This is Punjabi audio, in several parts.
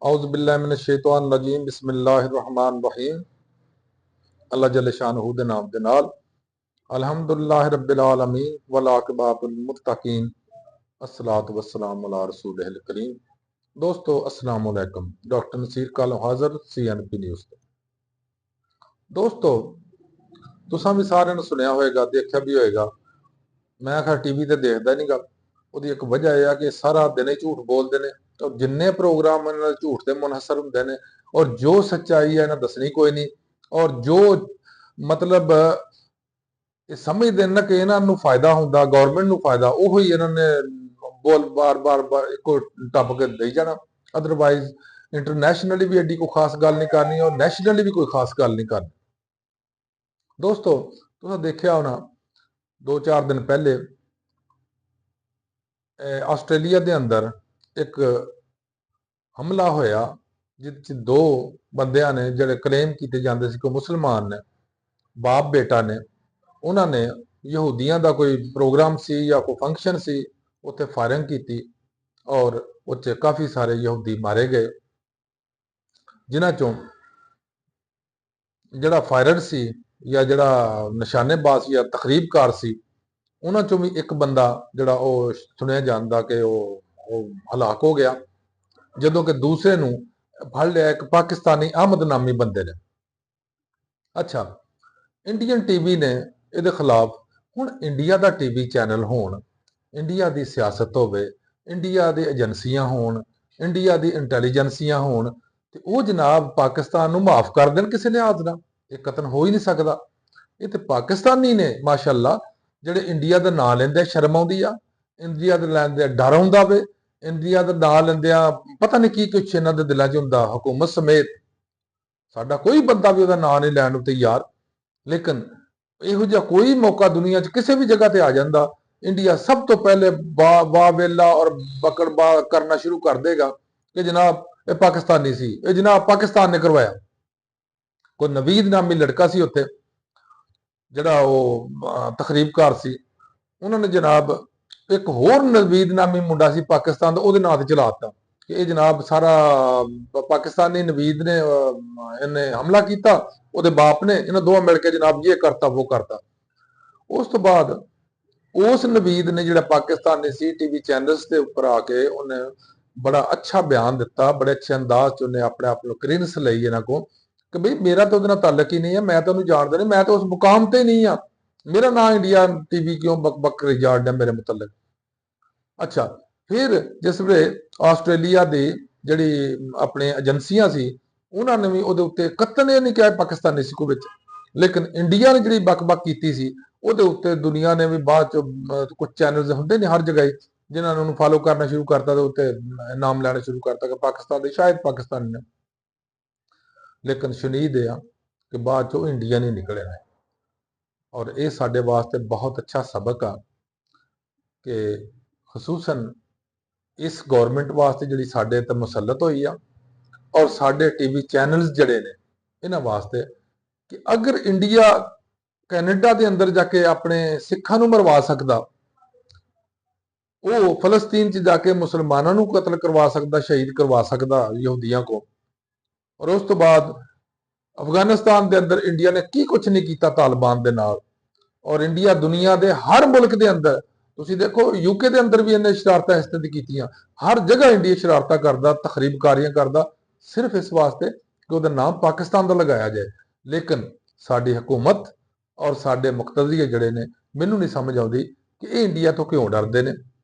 औज़ुबिल्लाहि मिनश्शैतानिर्रजीम बिस्मिल्लाहिर्रहमानिर्रहीम। अल्लाह जल्ल शानहू दे नाम दे नाल अल्हम्दुलिल्लाहि रब्बिल आलमीन वल आक़िबतुल मुत्तकीन अस्सलातु वस्सलामु अला रसूलिहिल करीम। दोस्तों अस्सलामु अलैकुम। डॉक्टर नसीर कालो हाज़र CNP न्यूज़ ते। दोस्तों तुसां भी सारे ने सुनिया होएगा, देखा भी होएगा। मैं खैर टीवी ते देखदा नहीं गा। ਉਹਦੀ ਇੱਕ ਵਜ੍ਹਾ ਇਹ ਆ ਕਿ ਸਾਰਾ ਦਿਨ ਹੀ ਝੂਠ ਬੋਲਦੇ ਨੇ ਔਰ ਜਿੰਨੇ ਪ੍ਰੋਗਰਾਮ ਇਹਨਾਂ ਦੇ ਝੂਠ ਤੇ ਮੁਨਹਸਰ ਹੁੰਦੇ ਨੇ ਔਰ ਜੋ ਸੱਚਾਈ ਹੈ ਇਹਨਾਂ ਦੱਸਣੀ ਕੋਈ ਨਹੀਂ ਔਰ ਜੋ ਮਤਲਬ ਇਹ ਸਮਝਦੇ ਨੇ ਕਿ ਇਹਨਾਂ ਨੂੰ ਫਾਇਦਾ ਹੁੰਦਾ, ਗਵਰਨਮੈਂਟ ਨੂੰ ਫਾਇਦਾ, ਉਹ ਹੀ ਇਹਨਾਂ ਨੇ ਬੋਲ ਬਾਰ-ਬਾਰ ਇੱਕੋ ਟੱਪ ਕੇ ਦੇਈ ਜਾਣਾ। ਅਦਰਵਾਈਜ਼ ਇੰਟਰਨੈਸ਼ਨਲੀ ਵੀ ਐਡੀ ਕੋਈ ਖਾਸ ਗੱਲ ਨਹੀਂ ਕਰਨੀ ਔਰ ਨੈਸ਼ਨਲੀ ਵੀ ਕੋਈ ਖਾਸ ਗੱਲ ਨਹੀਂ ਕਰਨੀ। ਦੋਸਤੋ ਤੁਸੀਂ ਦੇਖਿਆ ਹੋਣਾ 2-4 ਦਿਨ ਪਹਿਲੇ ਆਸਟ੍ਰੇਲੀਆ ਦੇ ਅੰਦਰ ਇੱਕ ਹਮਲਾ ਹੋਇਆ ਜਿਸ 'ਚ 2 ਬੰਦਿਆਂ ਨੇ ਜਿਹੜੇ ਕਲੇਮ ਕੀਤੇ ਜਾਂਦੇ ਸੀ ਕਿ ਮੁਸਲਮਾਨ ਨੇ, ਬਾਪ ਬੇਟਾ ਨੇ, ਉਹਨਾਂ ਨੇ ਯਹੂਦੀਆਂ ਦਾ ਕੋਈ ਪ੍ਰੋਗਰਾਮ ਸੀ ਜਾਂ ਕੋਈ ਫੰਕਸ਼ਨ ਸੀ, ਉੱਥੇ ਫਾਇਰਿੰਗ ਕੀਤੀ ਔਰ ਉੱਥੇ ਕਾਫੀ ਸਾਰੇ ਯਹੂਦੀ ਮਾਰੇ ਗਏ, ਜਿਨ੍ਹਾਂ ਚੋਂ ਜਿਹੜਾ ਫਾਇਰਰ ਸੀ ਜਾਂ ਜਿਹੜਾ ਨਿਸ਼ਾਨੇਬਾਜ਼ ਸੀ ਜਾਂ ਤਖਰੀਬਕਾਰ ਸੀ, ਉਹਨਾਂ ਚੋਂ ਵੀ ਇੱਕ ਬੰਦਾ ਜਿਹੜਾ ਉਹ ਸੁਣਿਆ ਜਾਂਦਾ ਕਿ ਉਹ ਹਲਾਕ ਹੋ ਗਿਆ, ਜਦੋਂ ਕਿ ਦੂਸਰੇ ਨੂੰ ਫੜ ਲਿਆ ਇੱਕ ਪਾਕਿਸਤਾਨੀ ਅਹਿਮਦ ਨਾਮੀ ਬੰਦੇ ਨੇ। ਅੱਛਾ, ਇੰਡੀਅਨ ਟੀਵੀ ਨੇ ਇਹਦੇ ਖਿਲਾਫ, ਹੁਣ ਇੰਡੀਆ ਦਾ ਟੀਵੀ ਚੈਨਲ ਹੋਣ, ਇੰਡੀਆ ਦੀ ਸਿਆਸਤ ਹੋਵੇ, ਇੰਡੀਆ ਦੀ ਏਜੰਸੀਆਂ ਹੋਣ, ਇੰਡੀਆ ਦੀ ਇੰਟੈਲੀਜੈਂਸੀਆਂ ਹੋਣ ਤੇ ਉਹ ਜਨਾਬ ਪਾਕਿਸਤਾਨ ਨੂੰ ਮਾਫ ਕਰ ਦੇਣ ਕਿਸੇ ਲਿਹਾਜ਼ ਨਾਲ। ਇਹ ਕਤਲ ਹੋ ਹੀ ਨਹੀਂ ਸਕਦਾ। ਇਹ ਤੇ ਪਾਕਿਸਤਾਨੀ ਨੇ ਮਾਸ਼ਾਅੱਲਾ ਜਿਹੜੇ ਇੰਡੀਆ ਦਾ ਨਾਂ ਲੈਂਦੇ ਸ਼ਰਮ ਆਉਂਦੀ ਆ, ਇੰਡੀਆ ਦੇ ਲੈਂਦੇ ਡਰ ਆਉਂਦਾ ਵੇ, ਇੰਡੀਆ ਦਾ ਨਾਂ ਲੈਂਦਿਆਂ ਪਤਾ ਨਹੀਂ ਕੀ ਕੁਛ ਇਹਨਾਂ ਦੇ ਦਿਲਾਂ 'ਚ ਹੁੰਦਾ। ਹਕੂਮਤ ਸਮੇਤ ਸਾਡਾ ਕੋਈ ਬੰਦਾ ਵੀ ਉਹਦਾ ਨਾਂ ਨਹੀਂ ਲੈਣ ਨੂੰ ਤਿਆਰ, ਲੇਕਿਨ ਇਹੋ ਜਿਹਾ ਕੋਈ ਮੌਕਾ ਦੁਨੀਆ 'ਚ ਕਿਸੇ ਵੀ ਜਗ੍ਹਾ ਤੇ ਆ ਜਾਂਦਾ, ਇੰਡੀਆ ਸਭ ਤੋਂ ਪਹਿਲੇ ਵਾਹ ਵੇਲਾ ਔਰ ਬਕੜਬਾ ਕਰਨਾ ਸ਼ੁਰੂ ਕਰ ਦੇਗਾ ਕਿ ਜਨਾਬ ਇਹ ਪਾਕਿਸਤਾਨੀ ਸੀ, ਇਹ ਜਨਾਬ ਪਾਕਿਸਤਾਨ ਨੇ ਕਰਵਾਇਆ। ਕੋਈ ਨਵੀਦ ਨਾਮੀ ਲੜਕਾ ਸੀ ਉੱਥੇ ਜਿਹੜਾ ਉਹ ਤਖਰੀਬਕਾਰ ਸੀ, ਉਹਨਾਂ ਨੇ ਜਨਾਬ ਇੱਕ ਹੋਰ ਨਵੀਦ ਨਾਮੀ ਮੁੰਡਾ ਸੀ ਪਾਕਿਸਤਾਨ ਦਾ, ਉਹਦੇ ਨਾਂ ਤੇ ਚਲਾਤਾ ਕਿ ਇਹ ਜਨਾਬ ਸਾਰਾ ਪਾਕਿਸਤਾਨੀ ਨਵੀਦ ਨੇ ਇਹਨੇ ਹਮਲਾ ਕੀਤਾ, ਉਹਦੇ ਬਾਪ ਨੇ, ਇਹਨਾਂ ਦੋਵਾਂ ਮਿਲ ਕੇ ਜਨਾਬ ਇਹ ਕਰਤਾ ਉਹ ਕਰਤਾ। ਉਸ ਤੋਂ ਬਾਅਦ ਉਸ ਨਵੀਦ ਨੇ ਜਿਹੜਾ ਪਾਕਿਸਤਾਨੀ ਸੀ ਟੀਵੀ ਚੈਨਲਸ ਦੇ ਉੱਪਰ ਆ ਕੇ ਉਹਨੇ ਬੜਾ ਅੱਛਾ ਬਿਆਨ ਦਿੱਤਾ, ਬੜੇ ਅੱਛੇ ਅੰਦਾਜ਼ 'ਚ ਉਹਨੇ ਆਪਣੇ ਆਪ ਨੂੰ ਕਲੀਅਰੈਂਸ ਲਈ ਇਹਨਾਂ ਕੋਲ ਕਿ ਬਈ ਮੇਰਾ ਤਾਂ ਉਹਦੇ ਨਾਲ ਤਾਲੁਕ ਹੀ ਨਹੀਂ ਹੈ, ਮੈਂ ਤਾਂ ਉਹਨੂੰ ਜਾਣਦਾ ਨਹੀਂ, ਮੈਂ ਤਾਂ ਉਸ ਮੁਕਾਮ ਤੇ ਨਹੀਂ ਆ, ਮੇਰਾ ਨਾਂ ਇੰਡੀਆ ਟੀਵੀ ਕਿਉਂ ਬਕ ਰਿਜਾਰਡ ਹੈ ਮੇਰੇ ਮੁਤਲਕ। ਅੱਛਾ, ਫਿਰ ਜਿਸ ਵੇਲੇ ਆਸਟ੍ਰੇਲੀਆ ਦੀ ਜਿਹੜੀ ਆਪਣੇ ਏਜੰਸੀਆਂ ਸੀ ਉਹਨਾਂ ਨੇ ਵੀ ਉਹਦੇ ਉੱਤੇ ਕਤਲ ਇਹ ਨਹੀਂ ਕਿਹਾ ਪਾਕਿਸਤਾਨੀ ਸੀ ਕੋਈ ਵਿੱਚ, ਲੇਕਿਨ ਇੰਡੀਆ ਨੇ ਜਿਹੜੀ ਬਕ ਕੀਤੀ ਸੀ ਉਹਦੇ ਉੱਤੇ ਦੁਨੀਆ ਨੇ ਵੀ ਬਾਅਦ ਚ ਕੁਝ ਚੈਨਲਸ ਹੁੰਦੇ ਨੇ ਹਰ ਜਗ੍ਹਾ ਜਿਨ੍ਹਾਂ ਨੇ ਉਹਨੂੰ ਫਾਲੋ ਕਰਨਾ ਸ਼ੁਰੂ ਕਰਤਾ ਤੇ ਉੱਤੇ ਨਾਮ ਲੈਣਾ ਸ਼ੁਰੂ ਕਰਤਾ ਕਿ ਪਾਕਿਸਤਾਨ ਦੇ, ਸ਼ਾਇਦ ਪਾਕਿਸਤਾਨੀ ਨੇ, ਲੇਕਿਨ ਸ਼ਨੀਦ ਇਹ ਆ ਕਿ ਬਾਅਦ ਚੋਂ ਇੰਡੀਆ ਨਹੀਂ ਨਿਕਲਿਆ। ਔਰ ਇਹ ਸਾਡੇ ਵਾਸਤੇ ਬਹੁਤ ਅੱਛਾ ਸਬਕ ਆ ਕਿ ਖਸੂਸਨ ਇਸ ਗੌਰਮੈਂਟ ਵਾਸਤੇ ਜਿਹੜੀ ਸਾਡੇ ਤੇ ਮੁਸੱਲਤ ਹੋਈ ਆ ਔਰ ਸਾਡੇ ਟੀਵੀ ਚੈਨਲਸ ਜਿਹੜੇ ਨੇ ਇਹਨਾਂ ਵਾਸਤੇ ਕਿ ਅਗਰ ਇੰਡੀਆ ਕੈਨੇਡਾ ਦੇ ਅੰਦਰ ਜਾ ਕੇ ਆਪਣੇ ਸਿੱਖਾਂ ਨੂੰ ਮਰਵਾ ਸਕਦਾ, ਉਹ ਫਲਸਤੀਨ 'ਚ ਜਾ ਕੇ ਮੁਸਲਮਾਨਾਂ ਨੂੰ ਕਤਲ ਕਰਵਾ ਸਕਦਾ, ਸ਼ਹੀਦ ਕਰਵਾ ਸਕਦਾ ਯਹੂਦੀਆਂ को। ਔਰ ਉਸ ਤੋਂ ਬਾਅਦ ਅਫਗਾਨਿਸਤਾਨ ਦੇ ਅੰਦਰ ਇੰਡੀਆ ਨੇ ਕੀ ਕੁਛ ਨਹੀਂ ਕੀਤਾ ਤਾਲਿਬਾਨ ਦੇ ਨਾਲ। ਔਰ ਇੰਡੀਆ ਦੁਨੀਆ ਦੇ ਹਰ ਮੁਲਕ ਦੇ ਅੰਦਰ, ਤੁਸੀਂ ਦੇਖੋ ਯੂਕੇ ਦੇ ਅੰਦਰ ਵੀ ਇਹਨੇ ਸ਼ਰਾਰਤਾਂ ਇਸ ਤਰ੍ਹਾਂ ਦੀ ਕੀਤੀਆਂ, ਹਰ ਜਗ੍ਹਾ ਇੰਡੀਆ ਸ਼ਰਾਰਤਾਂ ਕਰਦਾ, ਤਖਰੀਬਕਾਰੀਆਂ ਕਰਦਾ, ਸਿਰਫ ਇਸ ਵਾਸਤੇ ਕਿ ਉਹਦਾ ਨਾਮ ਪਾਕਿਸਤਾਨ ਦਾ ਲਗਾਇਆ ਜਾਏ। ਲੇਕਿਨ ਸਾਡੀ ਹਕੂਮਤ ਔਰ ਸਾਡੇ ਮੁਕਤਦੀਰ ਜਿਹੜੇ ਨੇ, ਮੈਨੂੰ ਨਹੀਂ ਸਮਝ ਆਉਂਦੀ ਕਿ ਇਹ ਇੰਡੀਆ ਤੋਂ ਕਿਉਂ ਡਰਦੇ ਨੇ।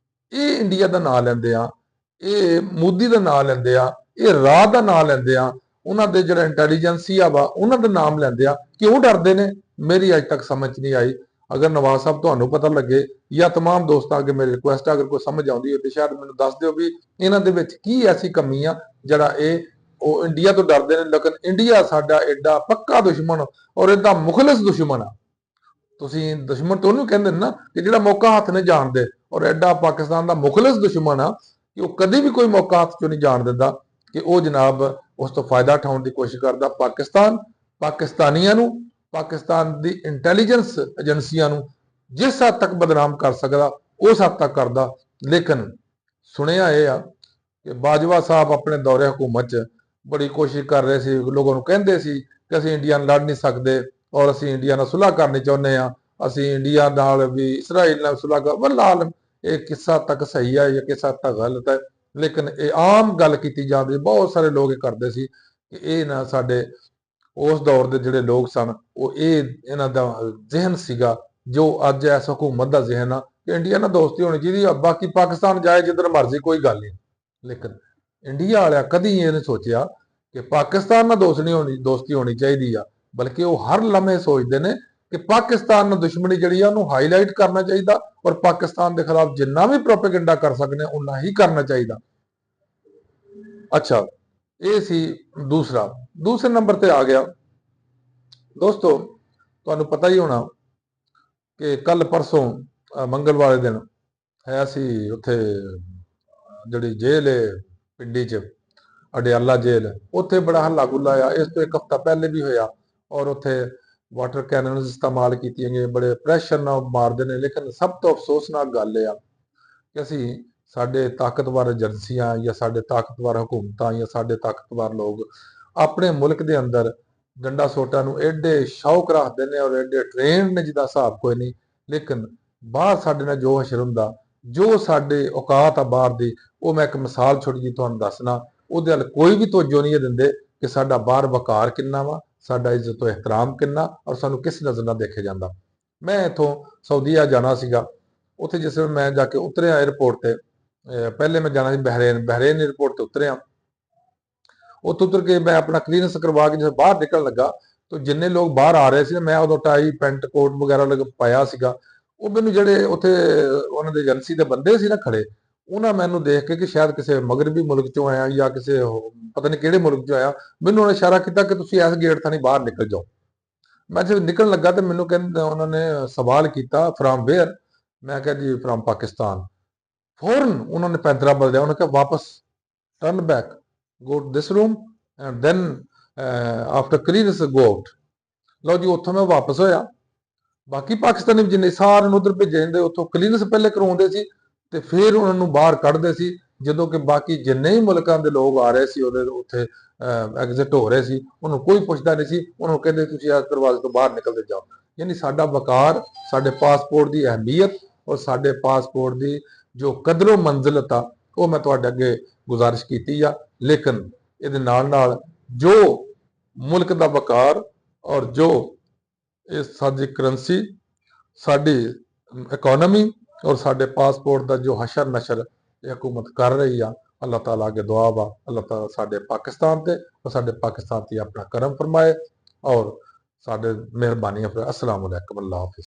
ਇਹ ਇੰਡੀਆ ਦਾ ਨਾਂ ਲੈਂਦੇ ਆ, ਇਹ ਮੋਦੀ ਦਾ ਨਾਂ ਲੈਂਦੇ ਆ, ਇਹ ਰਾਹ ਦਾ ਨਾਂ ਲੈਂਦੇ ਆ, ਉਹਨਾਂ ਦੇ ਜਿਹੜਾ ਇੰਟੈਲੀਜੈਂਸੀਆ ਵਾ ਉਹਨਾਂ ਦਾ ਨਾਮ ਲੈਂਦੇ ਆ, ਕਿਉਂ ਡਰਦੇ ਨੇ ਮੇਰੀ ਅੱਜ ਤੱਕ ਸਮਝ ਨਹੀਂ ਆਈ। ਅਗਰ ਨਵਾਜ਼ ਸਾਹਿਬ ਤੁਹਾਨੂੰ ਪਤਾ ਲੱਗੇ ਜਾਂ तमाम ਦੋਸਤਾਂ ਅੱਗੇ ਮੇਰੀ ਰਿਕੁਐਸਟ ਆ, ਅਗਰ ਕੋਈ ਸਮਝ ਆਉਂਦੀ ਹੈ ਤੇ ਸ਼ਾਇਦ ਮੈਨੂੰ ਦੱਸ ਦਿਓ ਵੀ ਇਹਨਾਂ ਦੇ ਵਿੱਚ ਕੀ ਐਸੀ ਕਮੀ ਆ ਜਿਹੜਾ ਉਹ ਇੰਡੀਆ ਤੋਂ ਡਰਦੇ ਨੇ। ਲੇਕਿਨ ਇੰਡੀਆ ਸਾਡਾ ਐਡਾ ਪੱਕਾ ਦੁਸ਼ਮਣ ਔਰ ਐਡਾ ਮੁਖਲਿਸ ਦੁਸ਼ਮਣ ਆ। ਤੁਸੀਂ ਦੁਸ਼ਮਣ ਤੋਂ ਉਹਨੂੰ ਕਹਿੰਦੇ ਨੇ ਨਾ ਕਿ ਜਿਹੜਾ ਮੌਕਾ ਹੱਥ ਨੇ ਜਾਣਦੇ, ਔਰ ਐਡਾ ਪਾਕਿਸਤਾਨ ਦਾ ਮੁਖਲਿਸ ਦੁਸ਼ਮਣ ਆ ਕਿ ਉਹ ਕਦੇ ਵੀ ਕੋਈ ਮੌਕਾ ਹੱਥ ਚੋਂ ਨਹੀਂ ਜਾਣ ਦਿੰਦਾ ਕਿ ਉਹ ਜਨਾਬ ਉਸ ਤੋਂ ਫਾਇਦਾ ਉਠਾਉਣ ਦੀ ਕੋਸ਼ਿਸ਼ ਕਰਦਾ। ਪਾਕਿਸਤਾਨ ਪਾਕਿਸਤਾਨੀਆਂ ਨੂੰ, ਪਾਕਿਸਤਾਨ ਦੀ ਇੰਟੈਲੀਜੈਂਸ ਏਜੰਸੀਆਂ ਨੂੰ ਜਿਸ ਹੱਦ ਤੱਕ ਬਦਨਾਮ ਕਰ ਸਕਦਾ ਉਸ ਹੱਦ ਤੱਕ ਕਰਦਾ। ਲੇਕਿਨ ਸੁਣਿਆ ਇਹ ਆ ਕਿ ਬਾਜਵਾ ਸਾਹਿਬ ਆਪਣੇ ਦੌਰੇ ਹਕੂਮਤ 'ਚ ਬੜੀ ਕੋਸ਼ਿਸ਼ ਕਰ ਰਹੇ ਸੀ, ਲੋਕਾਂ ਨੂੰ ਕਹਿੰਦੇ ਸੀ ਕਿ ਅਸੀਂ ਇੰਡੀਆ ਨਾਲ ਲੜ ਨਹੀਂ ਸਕਦੇ ਔਰ ਅਸੀਂ ਇੰਡੀਆ ਨਾਲ ਸੁਲ੍ਹਾ ਕਰਨੀ ਚਾਹੁੰਦੇ ਹਾਂ, ਅਸੀਂ ਇੰਡੀਆ ਨਾਲ ਵੀ ਇਸਰਾਈਲ ਨਾਲ ਸੁਲ੍ਹਾ ਕਰ। ਵਲਾਲ ਇਹ ਕਿੱਸਾ ਤੱਕ ਸਹੀ ਹੈ ਜਾਂ ਕਿੱਸਾ ਤੱਕ ਗਲਤ ਹੈ, ਲੇਕਿਨ ਇਹ ਆਮ ਗੱਲ ਕੀਤੀ ਜਾਂਦੀ, ਬਹੁਤ ਸਾਰੇ ਲੋਕ ਇਹ ਕਰਦੇ ਸੀ ਕਿ ਇਹ ਨਾ ਸਾਡੇ ਉਸ ਦੌਰ ਦੇ ਜਿਹੜੇ ਲੋਕ ਸਨ ਉਹ ਇਹਨਾਂ ਦਾ ਜ਼ਿਹਨ ਸੀਗਾ ਜੋ ਅੱਜ ਇਸ ਹਕੂਮਤ ਦਾ ਜ਼ਿਹਨ ਆ ਕਿ ਇੰਡੀਆ ਨਾਲ ਦੋਸਤੀ ਹੋਣੀ ਚਾਹੀਦੀ ਆ, ਬਾਕੀ ਪਾਕਿਸਤਾਨ ਜਾਏ ਜਿੱਧਰ ਮਰਜ਼ੀ, ਕੋਈ ਗੱਲ ਨਹੀਂ। ਲੇਕਿਨ ਇੰਡੀਆ ਵਾਲਿਆਂ ਕਦੀ ਇਹ ਨਹੀਂ ਸੋਚਿਆ ਕਿ ਪਾਕਿਸਤਾਨ ਨਾਲ ਦੋਸਤੀ ਹੋਣੀ ਚਾਹੀਦੀ ਆ, ਬਲਕਿ ਉਹ ਹਰ ਲਮਹੇ ਸੋਚਦੇ ਨੇ ਕਿ ਪਾਕਿਸਤਾਨ ਨਾਲ ਦੁਸ਼ਮਣੀ ਜਿਹੜੀ ਆ ਉਹਨੂੰ ਹਾਈਲਾਈਟ ਕਰਨਾ ਚਾਹੀਦਾ ਔਰ ਪਾਕਿਸਤਾਨ ਦੇ ਖਿਲਾਫ ਜਿੰਨਾ ਵੀ ਪ੍ਰੋਪੇਗੈਂਡਾ ਕਰ ਸਕਦੇ ਉਨਾ ਹੀ ਕਰਨਾ ਚਾਹੀਦਾ। ਅੱਛਾ, ਇਹ ਸੀ ਦੂਸਰੇ ਨੰਬਰ ਤੇ ਆ ਗਿਆ ਦੋਸਤੋ, ਤੁਹਾਨੂੰ ਪਤਾ ਹੀ ਹੋਣਾ ਕਿ ਕੱਲ ਪਰਸੋਂ ਮੰਗਲਵਾਰ ਦਿਨ ਹੈ ਸੀ ਉੱਥੇ ਜਿਹੜੀ ਜੇਲ੍ਹ ਹੈ ਪਿੰਡੀ 'ਚ, ਅਡਿਆਲਾ ਜੇਲ੍ਹ, ਉੱਥੇ ਬੜਾ ਹੱਲਾ ਗੁੱਲਾ ਆ। ਇਸ ਤੋਂ ਇੱਕ ਹਫ਼ਤਾ ਪਹਿਲੇ ਵੀ ਹੋਇਆ ਔਰ ਉੱਥੇ ਵਾਟਰ ਕੈਨਨਸ ਇਸਤੇਮਾਲ ਕੀਤੀਆਂ ਗਈਆਂ, ਬੜੇ ਪ੍ਰੈਸ਼ਰ ਨਾਲ ਮਾਰਦੇ ਨੇ। ਲੇਕਿਨ ਸਭ ਤੋਂ ਅਫਸੋਸਨਾਕ ਗੱਲ ਇਹ ਆ ਕਿ ਅਸੀਂ ਸਾਡੇ ਤਾਕਤਵਰ ਏਜੰਸੀਆਂ ਜਾਂ ਸਾਡੇ ਤਾਕਤਵਰ ਹਕੂਮਤਾਂ ਜਾਂ ਸਾਡੇ ਤਾਕਤਵਰ ਲੋਕ ਆਪਣੇ ਮੁਲਕ ਦੇ ਅੰਦਰ ਡੰਡਾ ਸੋਟਾਂ ਨੂੰ ਐਡੇ ਸ਼ੌਕ ਰੱਖਦੇ ਨੇ ਔਰ ਐਡੇ ਟ੍ਰੇਨਡ ਨੇ ਜਿਹਦਾ ਹਿਸਾਬ ਕੋਈ ਨਹੀਂ, ਲੇਕਿਨ ਬਾਹਰ ਸਾਡੇ ਨਾਲ ਜੋ ਹਸ਼ਰ ਹੁੰਦਾ, ਜੋ ਸਾਡੇ ਔਕਾਤ ਆ ਬਾਹਰ ਦੀ, ਉਹ ਮੈਂ ਇੱਕ ਮਿਸਾਲ ਛੋਟੀ ਜਿਹੀ ਤੁਹਾਨੂੰ ਦੱਸਣਾ, ਉਹਦੇ ਵੱਲ ਕੋਈ ਵੀ ਤਵੱਜੋ ਨਹੀਂ ਦਿੰਦੇ ਕਿ ਸਾਡਾ ਬਾਹਰ ਵਕਾਰ ਕਿੰਨਾ ਵਾ, ਸਾਡਾ ਇੱਜ਼ਤ ਇਹਤਰਾਮ ਕਿੰਨਾ ਔਰ ਸਾਨੂੰ ਕਿਸ ਨਜ਼ਰ ਨਾਲ ਦੇਖਿਆ ਜਾਂਦਾ। ਮੈਂ ਇੱਥੋਂ ਸਾਊਦੀਆ ਜਾਣਾ ਸੀਗਾ, ਉੱਥੇ ਜਿਸ ਵੇਲੇ ਮੈਂ ਜਾ ਕੇ ਉਤਰਿਆ 에ਅਰਪੋਰਟ ਤੇ, ਪਹਿਲੇ ਮੈਂ ਜਾਣਾ ਸੀ ਬਹਿਰੇਨ 에ਅਰਪੋਰਟ ਤੇ ਉਤਰਿਆ। ਉੱਥੋਂ ਉਤਰ ਕੇ ਮੈਂ ਆਪਣਾ ਕਲੀਅਰੈਂਸ ਕਰਵਾ ਕੇ ਜਦੋਂ ਬਾਹਰ ਨਿਕਲਣ ਲੱਗਾ ਤਾਂ ਜਿੰਨੇ ਲੋਕ ਬਾਹਰ ਆ ਰਹੇ ਸੀ, ਮੈਂ ਉਦੋਂ ਟਾਈ ਪੈਂਟ ਕੋਟ ਵਗੈਰਾ ਪਾਇਆ ਸੀਗਾ, ਉਹ ਮੈਨੂੰ ਜਿਹੜੇ ਉੱਥੇ ਉਹਨਾਂ ਦੇ ਏਜੰਸੀ ਦੇ ਬੰਦੇ ਸੀ ਨਾ ਖੜੇ, ਉਹਨਾਂ ਮੈਨੂੰ ਦੇਖ ਕੇ ਕਿ ਸ਼ਾਇਦ ਕਿਸੇ ਮਗਰਬੀ ਮੁਲਕ ਚੋਂ ਆਇਆ ਜਾਂ ਕਿਸੇ ਪਤਾ ਨਹੀਂ ਕਿਹੜੇ ਮੁਲਕ ਚੋਂ ਆਇਆ, ਮੈਨੂੰ ਉਹਨੇ ਇਸ਼ਾਰਾ ਕੀਤਾ ਕਿ ਤੁਸੀਂ ਇਸ ਗੇਟ ਥਾਣੀ ਬਾਹਰ ਨਿਕਲ ਜਾਓ। ਮੈਂ ਜਦੋਂ ਨਿਕਲਣ ਲੱਗਾ ਤੇ ਮੈਨੂੰ ਕਹਿੰਦੇ, ਉਹਨਾਂ ਨੇ ਸਵਾਲ ਕੀਤਾ ਫਰਾਮ ਵੇਅਰ, ਮੈਂ ਕਿਹਾ ਜੀ ਫਰਾਮ ਪਾਕਿਸਤਾਨ। ਫੌਰਨ ਉਹਨਾਂ ਨੇ ਪੈਂਤਰਾ ਬਦਲਿਆ, ਉਹਨੇ ਕਿਹਾ ਵਾਪਸ turn back, go to this room and then after clearance go out। ਲਓ ਜੀ, ਉੱਥੋਂ ਮੈਂ ਵਾਪਸ ਹੋਇਆ। ਬਾਕੀ ਪਾਕਿਸਤਾਨੀ ਜਿੰਨੇ ਸਾਰਿਆਂ ਨੂੰ ਉਧਰ ਭੇਜੇ ਜਾਂਦੇ, ਉੱਥੋਂ ਕਲੀਅਰੈਂਸ ਪਹਿਲੇ ਕਰਵਾਉਂਦੇ ਸੀ ਤੇ ਫਿਰ ਉਹਨਾਂ ਨੂੰ ਬਾਹਰ ਕੱਢਦੇ ਸੀ, ਜਦੋਂ ਕਿ ਬਾਕੀ ਜਿੰਨੇ ਹੀ ਮੁਲਕਾਂ ਦੇ ਲੋਕ ਆ ਰਹੇ ਸੀ ਉਹਦੇ ਉੱਥੇ ਐਗਜ਼ਿਟ ਹੋ ਰਹੇ ਸੀ, ਉਹਨੂੰ ਕੋਈ ਪੁੱਛਦਾ ਨਹੀਂ ਸੀ, ਉਹਨੂੰ ਕਹਿੰਦੇ ਤੁਸੀਂ ਇਸ ਦਰਵਾਜ਼ੇ ਤੋਂ ਬਾਹਰ ਨਿਕਲਦੇ ਜਾਓ। ਯਾਨੀ ਸਾਡਾ ਵਕਾਰ, ਸਾਡੇ ਪਾਸਪੋਰਟ ਦੀ ਅਹਿਮੀਅਤ ਔਰ ਸਾਡੇ ਪਾਸਪੋਰਟ ਦੀ ਜੋ ਕਦਰੋ ਮੰਜ਼ਿਲਤ ਆ, ਉਹ ਮੈਂ ਤੁਹਾਡੇ ਅੱਗੇ ਗੁਜ਼ਾਰਿਸ਼ ਕੀਤੀ ਆ। ਲੇਕਿਨ ਇਹਦੇ ਨਾਲ ਨਾਲ ਜੋ ਮੁਲਕ ਦਾ ਵਕਾਰ ਔਰ ਜੋ ਇਹ ਸਾਡੀ ਕਰੰਸੀ, ਸਾਡੀ ਇਕਨੋਮੀ ਔਰ ਸਾਡੇ ਪਾਸਪੋਰਟ ਦਾ ਜੋ ਹਸ਼ਰ ਨਸ਼ਰ ਇਹ ਹਕੂਮਤ ਕਰ ਰਹੀ ਆ, ਅੱਲਾਹ ਤਾਲਾ ਅੱਗੇ ਦੁਆ ਵਾ, ਅੱਲਾਹ ਤਾਲਾ ਸਾਡੇ ਪਾਕਿਸਤਾਨ ਤੇ ਔਰ ਸਾਡੇ ਪਾਕਿਸਤਾਨ ਤੇ ਆਪਣਾ ਕਰਮ ਫਰਮਾਏ ਔਰ ਸਾਡੇ ਮਿਹਰਬਾਨੀ। ਅਸਲਾਮ ਵਾਲੇकुम, अल्लाह हाफिज़।